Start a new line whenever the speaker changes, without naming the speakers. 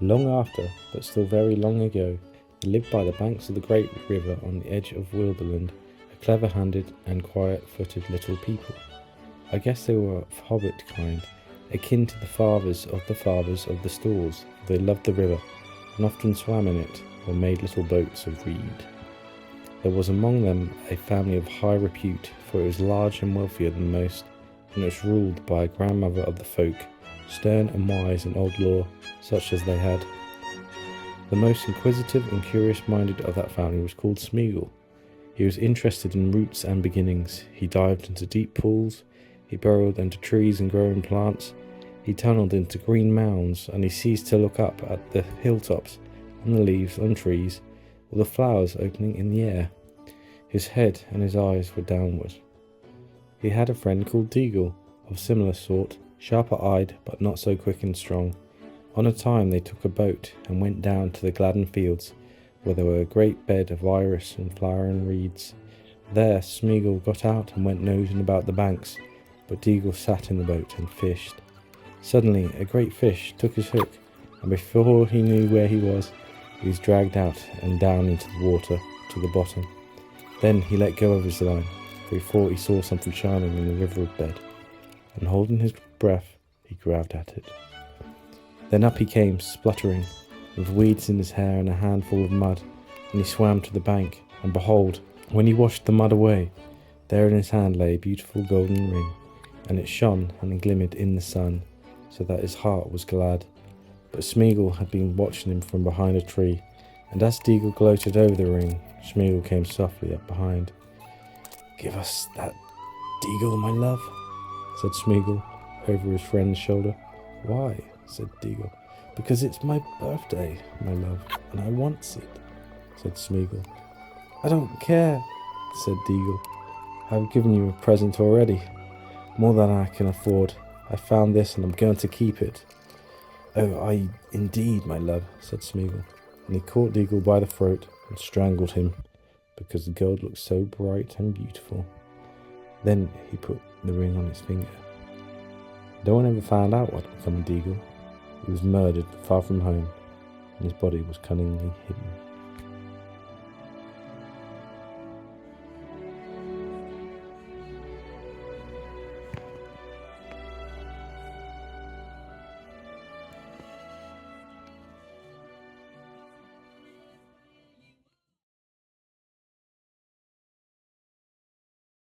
Long after, but still very long ago, there lived by the banks of the great river on the edge of Wilderland a clever-handed and quiet-footed little people. I guess they were of hobbit kind, akin to the fathers of the Stools, for they loved the river, and often swam in it, or made little boats of reed. There was among them a family of high repute, for it was large and wealthier than most, and it was ruled by a grandmother of the folk, stern and wise in old lore, such as they had. The most inquisitive and curious-minded of that family was called Sméagol. He was interested in roots and beginnings. He dived into deep pools, he burrowed into trees and growing plants, he tunnelled into green mounds, and he ceased to look up at the hilltops and the leaves on trees, or the flowers opening in the air. His head and his eyes were downward. He had a friend called Déagol, of similar sort, sharper-eyed, but not so quick and strong. On a time they took a boat and went down to the Gladden fields, where there were a great bed of iris and flowering reeds. There Sméagol got out and went nosing about the banks, but Déagol sat in the boat and fished. Suddenly a great fish took his hook, and before he knew where he was dragged out and down into the water to the bottom. Then he let go of his line, for he thought he saw something shining in the river bed, and holding his breath, he grabbed at it. Then up he came, spluttering, with weeds in his hair and a handful of mud, and he swam to the bank, and behold, when he washed the mud away, there in his hand lay a beautiful golden ring, and it shone and glimmered in the sun, so that his heart was glad. But Sméagol had been watching him from behind a tree, and as Déagol gloated over the ring, Sméagol came softly up behind. "Give us that, Déagol, my love," said Sméagol over his friend's shoulder. "Why?" said Déagol. "Because it's my birthday, my love, and I wants it," said Sméagol. "I don't care," said Déagol. "I've given you a present already, more than I can afford. I found this and I'm going to keep it." "Oh, indeed, my love," said Sméagol, and he caught Déagol by the throat and strangled him, because the gold looked so bright and beautiful. Then he put the ring on his finger. No one ever found out what had become of Déagol. He was murdered far from home, and his body was cunningly hidden.